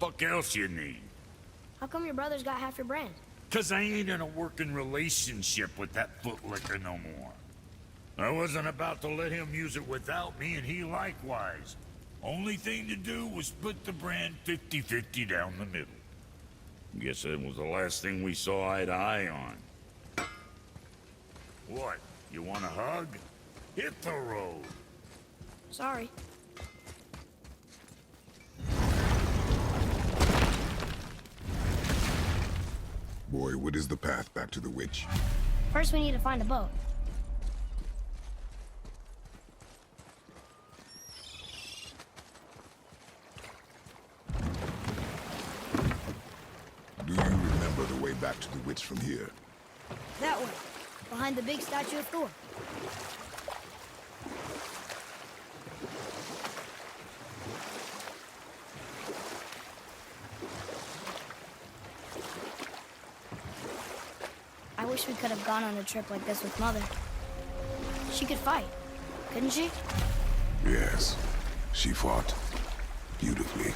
fuck else you need? How come your brother's got half your brand? 'Cause I ain't in a working relationship with that footlicker no more. I wasn't about to let him use it without me, and he likewise. Only thing to do was split the brand 50-50 down the middle. Guess that was the last thing we saw eye to eye on. What? You want a hug? Hit the road. Sorry. Boy, what is the path back to the witch? First we need to find a boat. Do you remember the way back to the witch from here? That way. Behind the big statue of Thor. I wish we could have gone on a trip like this with Mother. She could fight, couldn't she? Yes, she fought beautifully.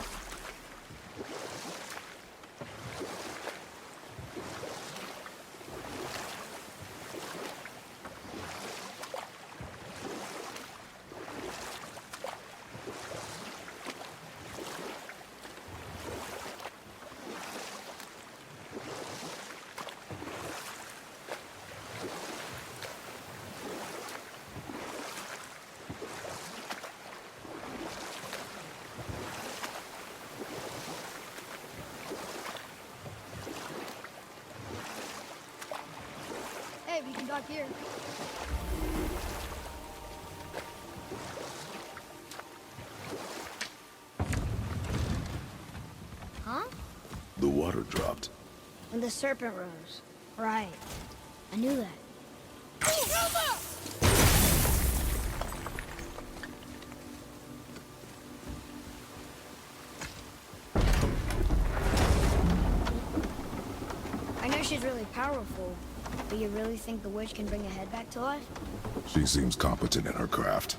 Hey, we can dock here. Huh? The water dropped. When the serpent rose. Right. I knew that. I know she's really powerful, but you really think the witch can bring a head back to life? She seems competent in her craft.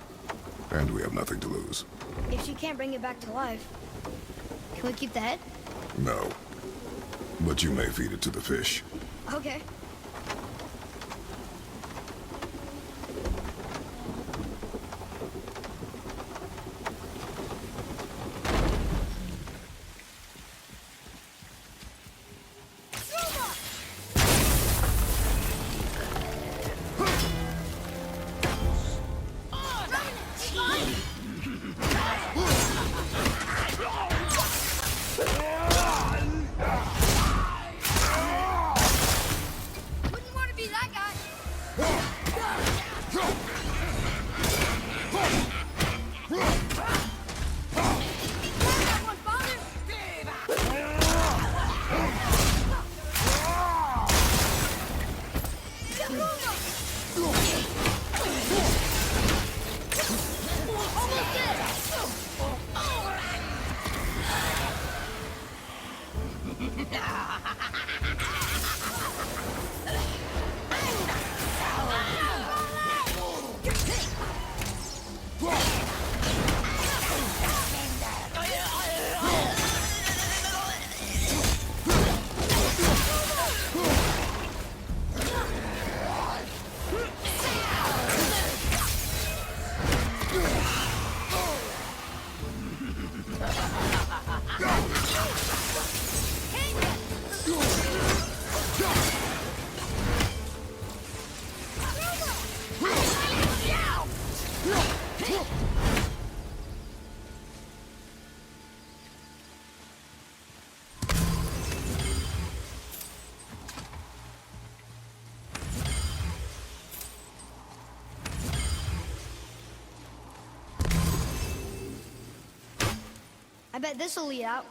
And we have nothing to lose. If she can't bring it back to life, can we keep the head? No. But you may feed it to the fish. Okay. Wouldn't want to be that guy. That one, father. Almost I bet this'll lead out.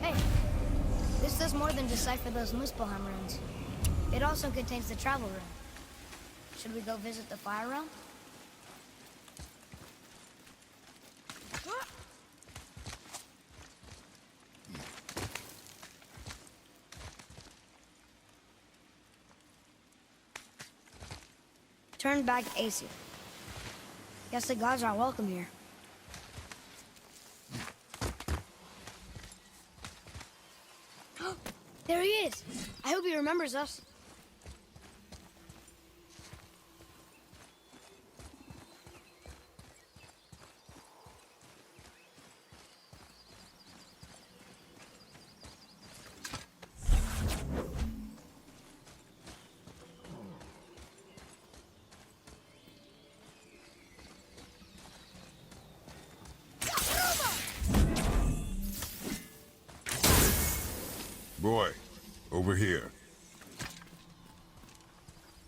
Hey, this does more than decipher those Muspelheim runes. It also contains the travel rune. Should we go visit the Fire Realm? turned back Aesir. Guess the gods aren't welcome here. There he is! I hope he remembers us. Boy, over here.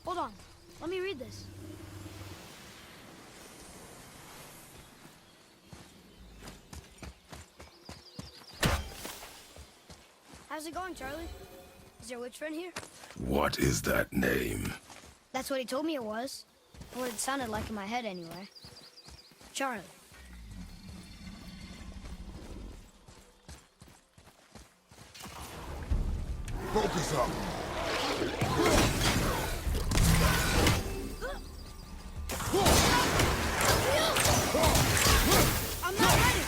Hold on. Let me read this. How's it going, Charlie? Is your witch friend here? What is that name? That's what he told me it was. Or it sounded like in my head anyway. Charlie. Focus up. I'm not ready!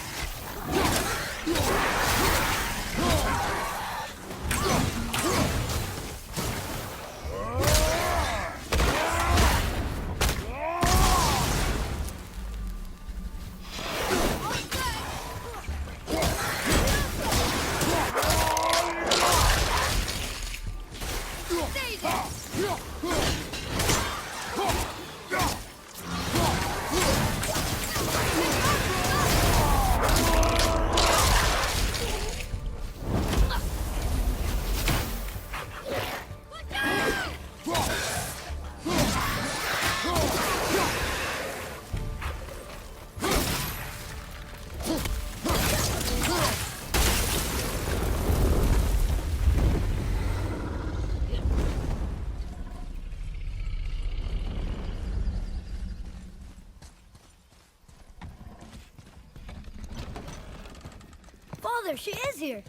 Father, she is here.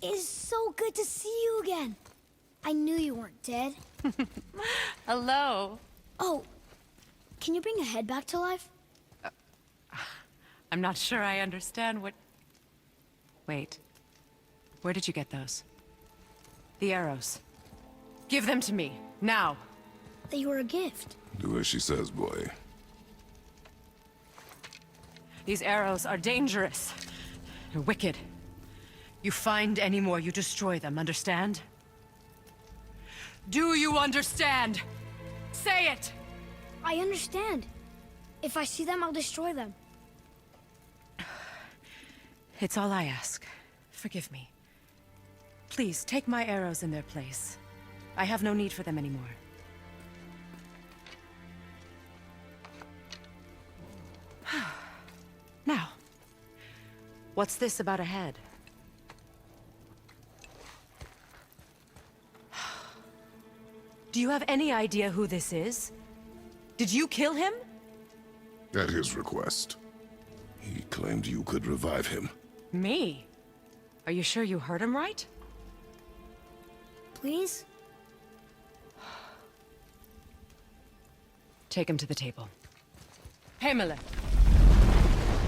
It is so good to see you again. I knew you weren't dead. Hello. Oh, can you bring a head back to life? I'm not sure I understand what... Wait. Where did you get those? The arrows. Give them to me, now. They were a gift. Do as she says, boy. These arrows are dangerous. They're wicked. You find any more, you destroy them, understand? Do you understand? Say it! I understand. If I see them, I'll destroy them. It's all I ask. Forgive me. Please, take my arrows in their place. I have no need for them anymore. Now, what's this about a head? Do you have any idea who this is? Did you kill him? At his request. He claimed you could revive him. Me? Are you sure you heard him right? Please? Take him to the table. Hamlet.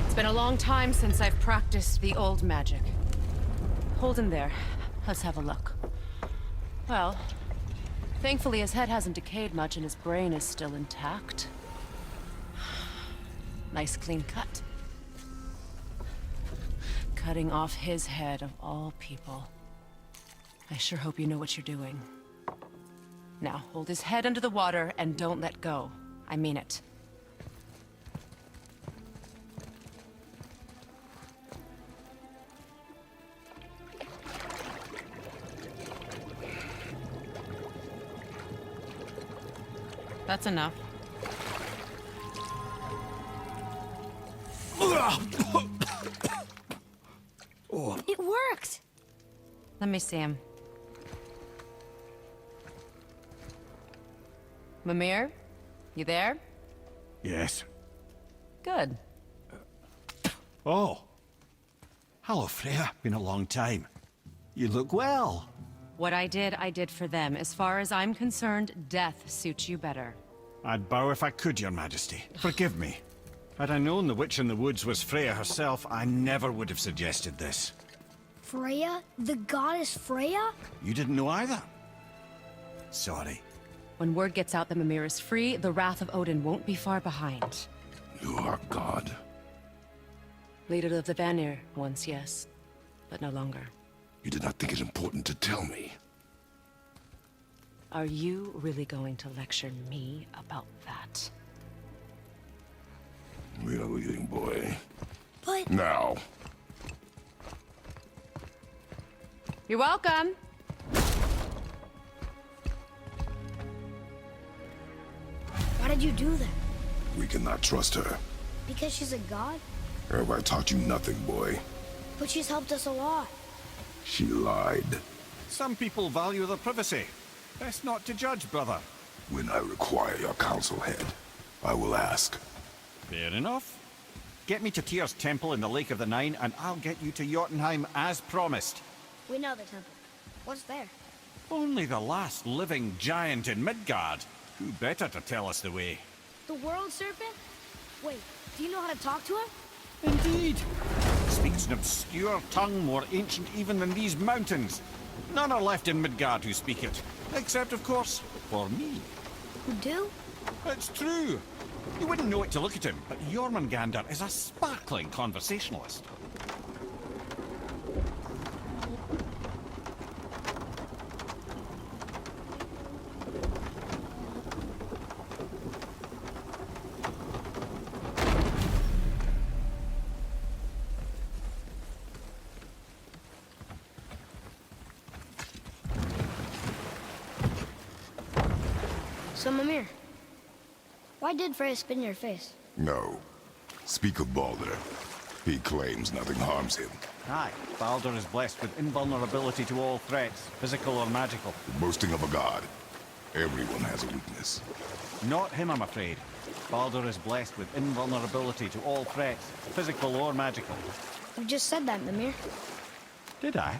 It's been a long time since I've practiced the old magic. Hold him there. Let's have a look. Well, thankfully his head hasn't decayed much and his brain is still intact. Nice clean cut. Cutting off his head of all people. I sure hope you know what you're doing. Now, hold his head under the water and don't let go. I mean it. That's enough. It worked! Let me see him. Mimir? You there? Yes. Good. Oh. Hello, Freya. Been a long time. You look well. What I did for them. As far as I'm concerned, death suits you better. I'd bow if I could, Your Majesty. Forgive me. Had I known the witch in the woods was Freya herself, I never would have suggested this. Freya? The goddess Freya? You didn't know either? Sorry. When word gets out that Mimir is free, the wrath of Odin won't be far behind. You are God. Leader of the Vanir, once yes, but no longer. You did not think it important to tell me. Are you really going to lecture me about that? We are leaving, boy. But... Now. You're welcome. Why did you do that? We cannot trust her. Because she's a god? Have I taught you nothing, boy? But she's helped us a lot. She lied. Some people value their privacy. Best not to judge, brother. When I require your council head, I will ask. Fair enough. Get me to Tyr's temple in the Lake of the Nine, and I'll get you to Jotunheim as promised. We know the temple. What's there? Only the last living giant in Midgard. Who better to tell us the way? The world serpent? Wait, do you know how to talk to him? Indeed. Speaks an obscure tongue more ancient even than these mountains. None are left in Midgard who speak it. Except, of course, for me. Who do? It's true. You wouldn't know it to look at him, but Jormungandr is a sparkling conversationalist. So, Mimir, why did Freya spit in your face? No. Speak of Baldur. He claims nothing harms him. Aye, Baldur is blessed with invulnerability to all threats, physical or magical. The boasting of a god. Everyone has a weakness. Not him, I'm afraid. Baldur is blessed with invulnerability to all threats, physical or magical. You just said that, Mimir. Did I?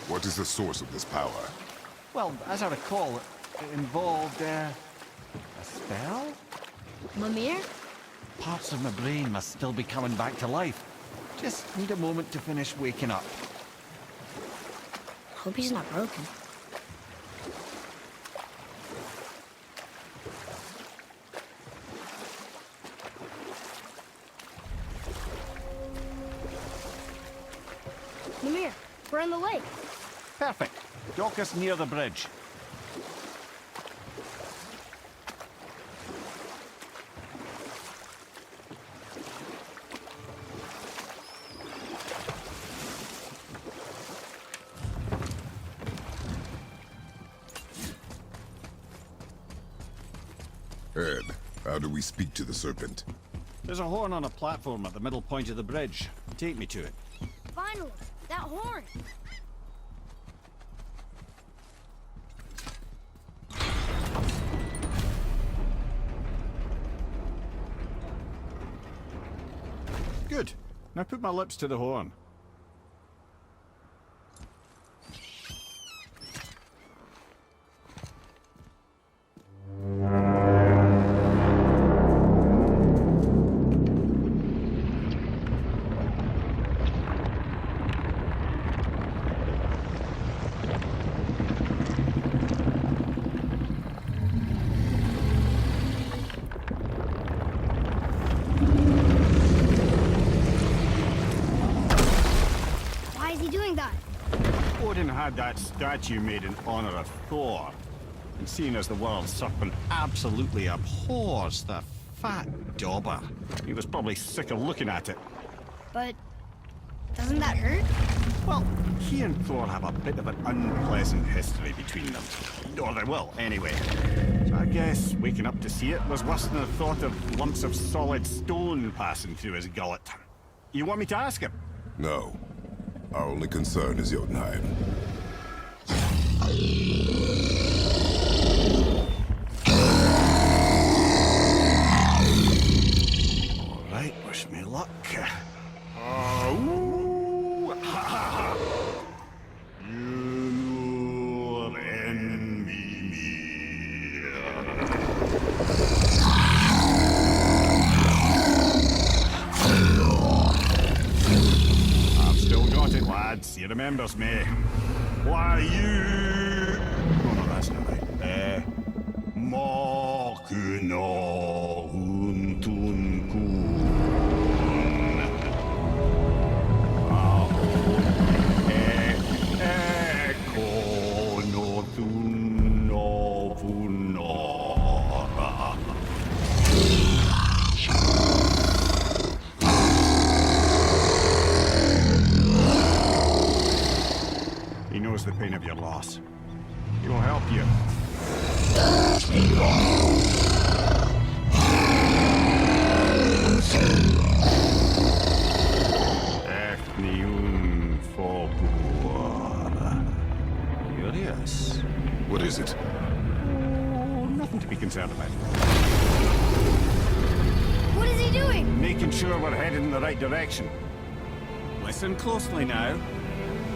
What is the source of this power? Well, as I recall, it involved, a spell? Mimir? Parts of my brain must still be coming back to life. Just need a moment to finish waking up. Hope he's not broken. Mimir, we're in the lake. Perfect. Dock us near the bridge. Ed, how do we speak to the serpent? There's a horn on a platform at the middle point of the bridge. Take me to it. Finally, that horn. Good. Now put my lips to the horn. Why is he doing that? Odin had that statue made in honor of Thor. And seeing as the world serpent absolutely abhors the fat dauber, he was probably sick of looking at it. But doesn't that hurt? Well, he and Thor have a bit of an unpleasant history between them. Or they will, anyway. So I guess waking up to see it was worse than the thought of lumps of solid stone passing through his gullet. You want me to ask him? No. Our only concern is Jotunheim. All right, wish me luck. Oh, once, he remembers me. Why you... Oh no, that's not right. Mokino Huntun Kun. Eko no Tun no Punora. He knows the pain of your loss. He will help you. Efniun Fobuar. Curious. What is it? Oh, nothing to be concerned about. What is he doing? Making sure we're headed in the right direction. Listen closely now.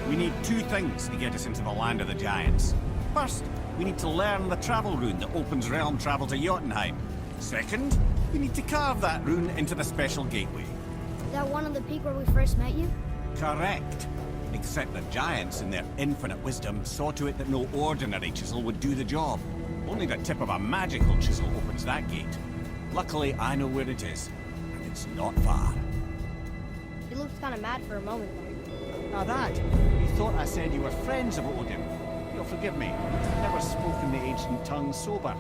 We need two things to get us into the land of the giants. First, we need to learn the travel rune that opens realm travel to Jotunheim. Second, we need to carve that rune into the special gateway. Is that one on the peak where we first met you? Correct. Except the giants, in their infinite wisdom, saw to it that no ordinary chisel would do the job. Only the tip of a magical chisel opens that gate. Luckily, I know where it is, and it's not far. He looked kind of mad for a moment there. Now that, you thought I said you were friends of Odin. You'll forgive me. I've never spoken the ancient tongue sober.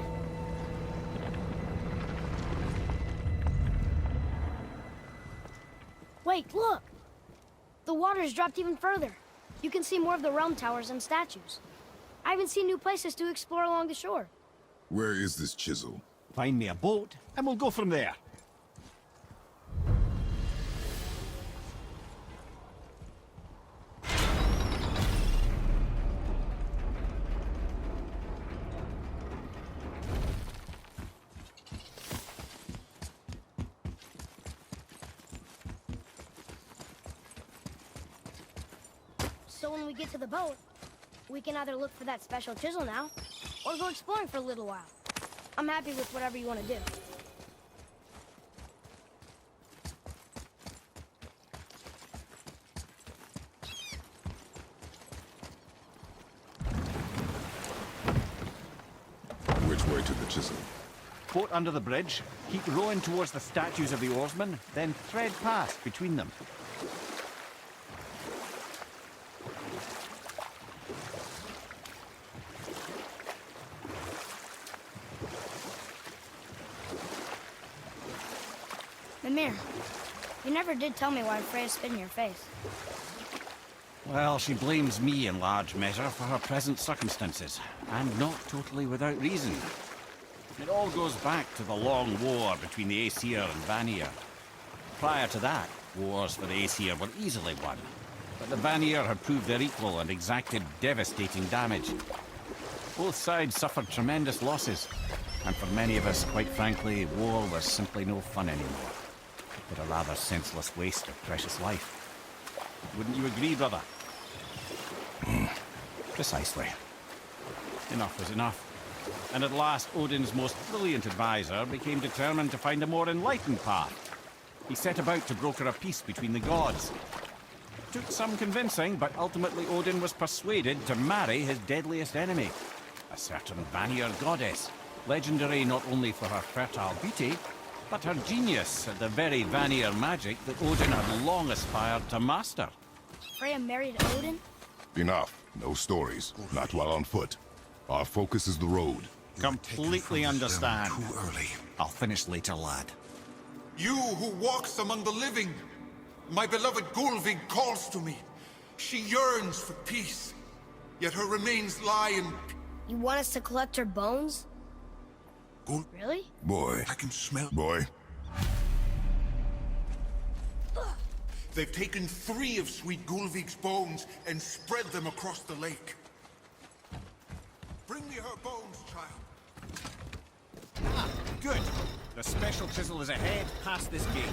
Wait, look! The water's dropped even further. You can see more of the realm towers and statues. I even see new places to explore along the shore. Where is this chisel? Find me a boat, and we'll go from there. So when we get to the boat, we can either look for that special chisel now, or go exploring for a little while. I'm happy with whatever you want to do. Which way to the chisel? Boat under the bridge, keep rowing towards the statues of the oarsmen, then thread past between them. Mimir, you never did tell me why Freya spit in your face. Well, she blames me in large measure for her present circumstances, and not totally without reason. It all goes back to the long war between the Aesir and Vanir. Prior to that, wars for the Aesir were easily won, but the Vanir had proved their equal and exacted devastating damage. Both sides suffered tremendous losses, and for many of us, quite frankly, war was simply no fun anymore. But a rather senseless waste of precious life. Wouldn't you agree, brother? Precisely. Enough was enough. And at last, Odin's most brilliant advisor became determined to find a more enlightened path. He set about to broker a peace between the gods. Took some convincing, but ultimately Odin was persuaded to marry his deadliest enemy, a certain Vanir goddess, legendary not only for her fertile beauty, but her genius at the very Vanir magic that Odin had long aspired to master. Freya married Odin? Enough. No stories. Not while on foot. Our focus is the road. Completely understand. Too early. I'll finish later, lad. You who walks among the living, my beloved Gulvig calls to me. She yearns for peace, yet her remains lie in... You want us to collect her bones? Gul... Really? Boy. I can smell... Boy. They've taken 3 of sweet Gulvig's bones and spread them across the lake. Bring me her bones, child. Ah, good. The special chisel is ahead, past this gate.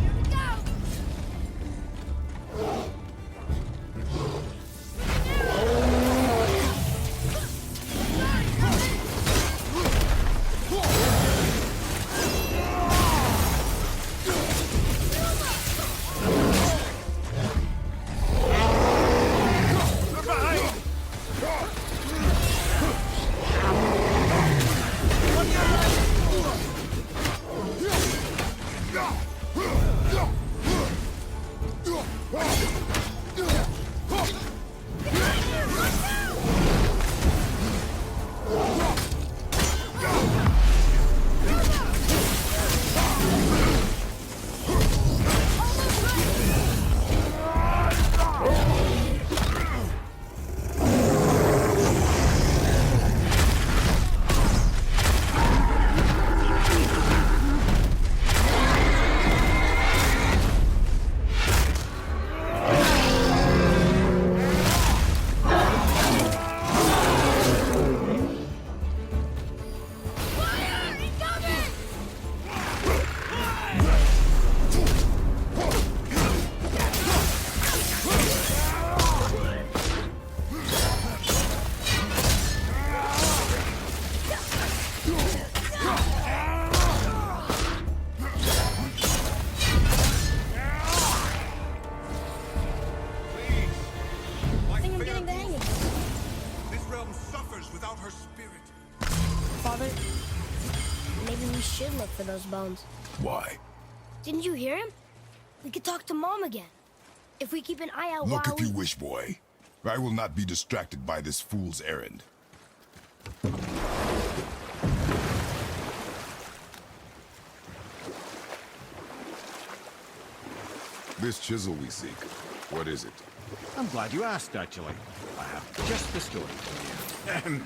Here we go! I think I'm getting the hang of it. This realm suffers without her spirit. Father, maybe we should look for those bones. Why? Didn't you hear him? We could talk to Mom again. If we keep an eye out Look while if you wish, boy. I will not be distracted by this fool's errand. This chisel we seek, what is it? I'm glad you asked, actually. I have just the story for you.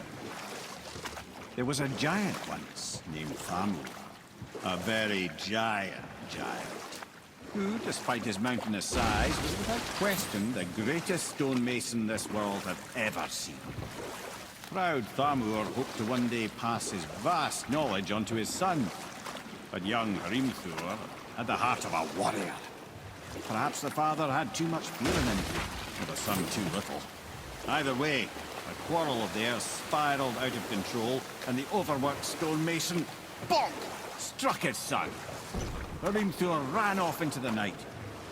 There was a giant once named Thamur. A very giant who, despite his mountainous size, was without question the greatest stonemason this world had ever seen. Proud Thamur hoped to one day pass his vast knowledge on to his son. But young Hrimthur had the heart of a warrior. Perhaps the father had too much fear in him, or the son too little. Either way, a quarrel of theirs spiraled out of control, and the overworked stonemason, bonk, struck his son. Hrimthur ran off into the night.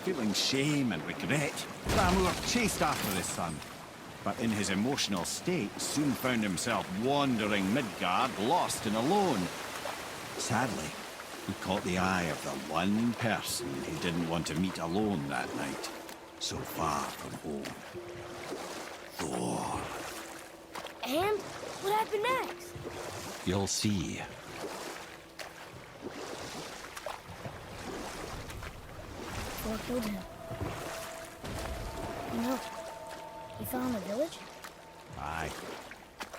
Feeling shame and regret, Thamur chased after his son. But in his emotional state, soon found himself wandering Midgard, lost and alone. Sadly, he caught the eye of the one person he didn't want to meet alone that night, so far from home. Thor. And what happened next? You'll see. Thor killed him. You know, he fell in the village? Aye.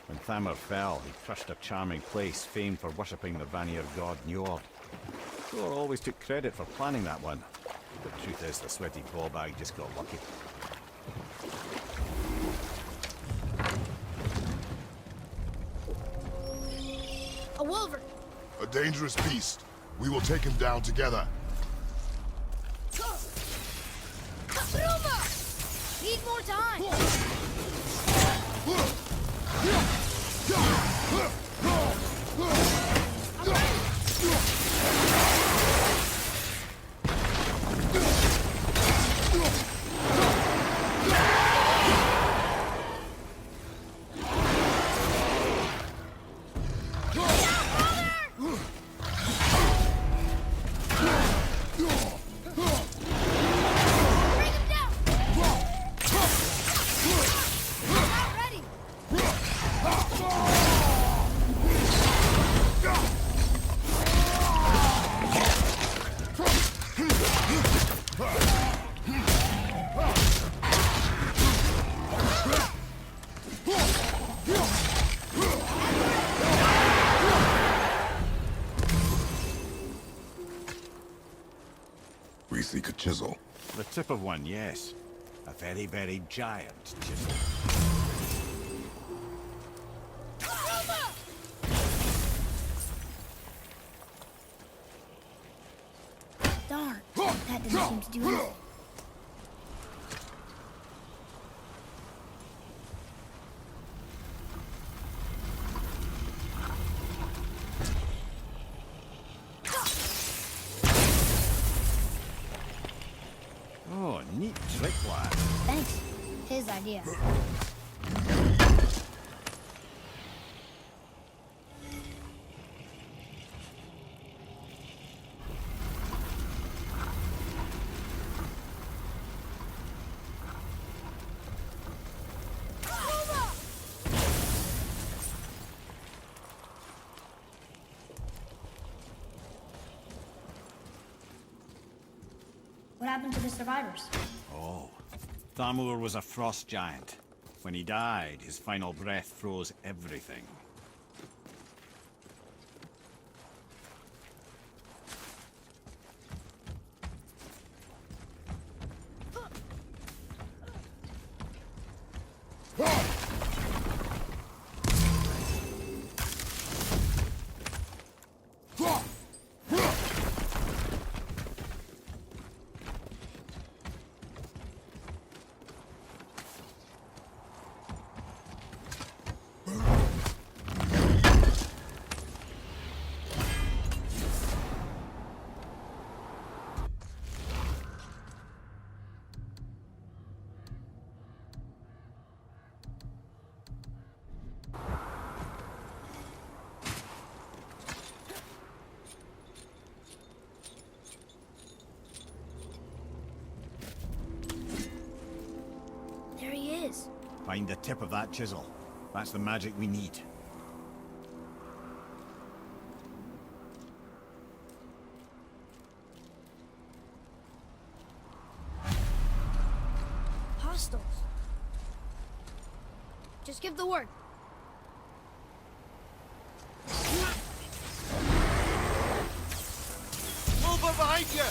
When Thamur fell, he crushed a charming place famed for worshipping the Vanir god Njord. Thor always took credit for planning that one. The truth is, the sweaty ballbag just got lucky. A wolver! A dangerous beast. We will take him down together. Kabruma! Need more time! We seek a chisel. The tip of one, yes. A very, very giant chisel. Darn, that doesn't seem to do anything. Oh, neat trick, lad. Thanks. His idea. What happened to the survivors? Oh. Thamur was a frost giant. When he died, his final breath froze everything. There he is. Find the tip of that chisel. That's the magic we need. Hostiles. Just give the word. Over behind you!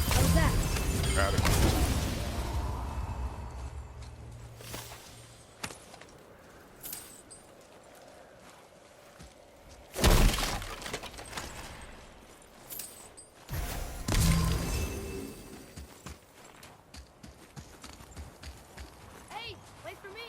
How's that? Adequate. Hey, wait for me.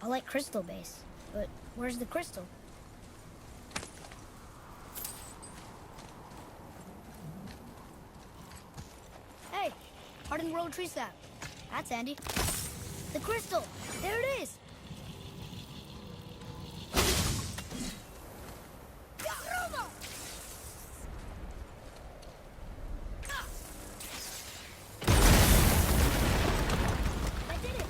I like crystal base, but where's the crystal? Hey, hardened road tree sap. That's handy. The crystal! There it is! I did it!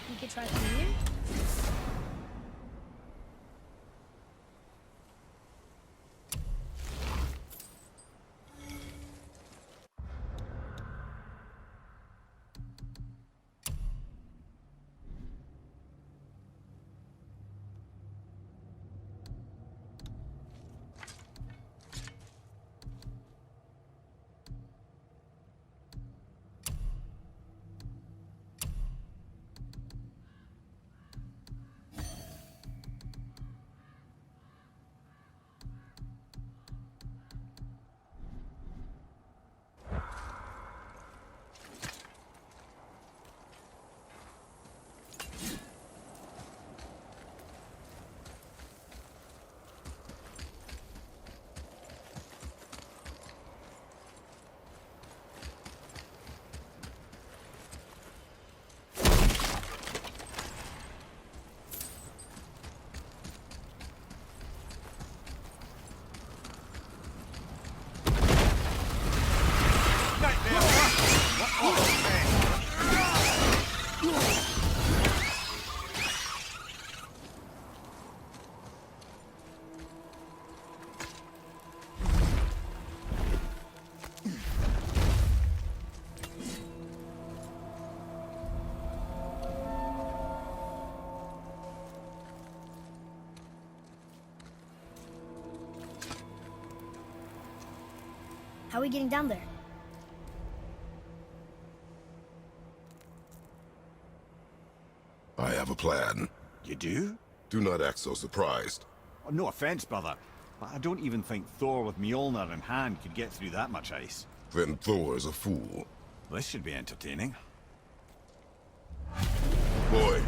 We could try from here. How are we getting down there? I have a plan. You do? Do not act so surprised. Oh, no offense, brother, but I don't even think Thor with Mjolnir in hand could get through that much ice. Then Thor is a fool. This should be entertaining. Boy,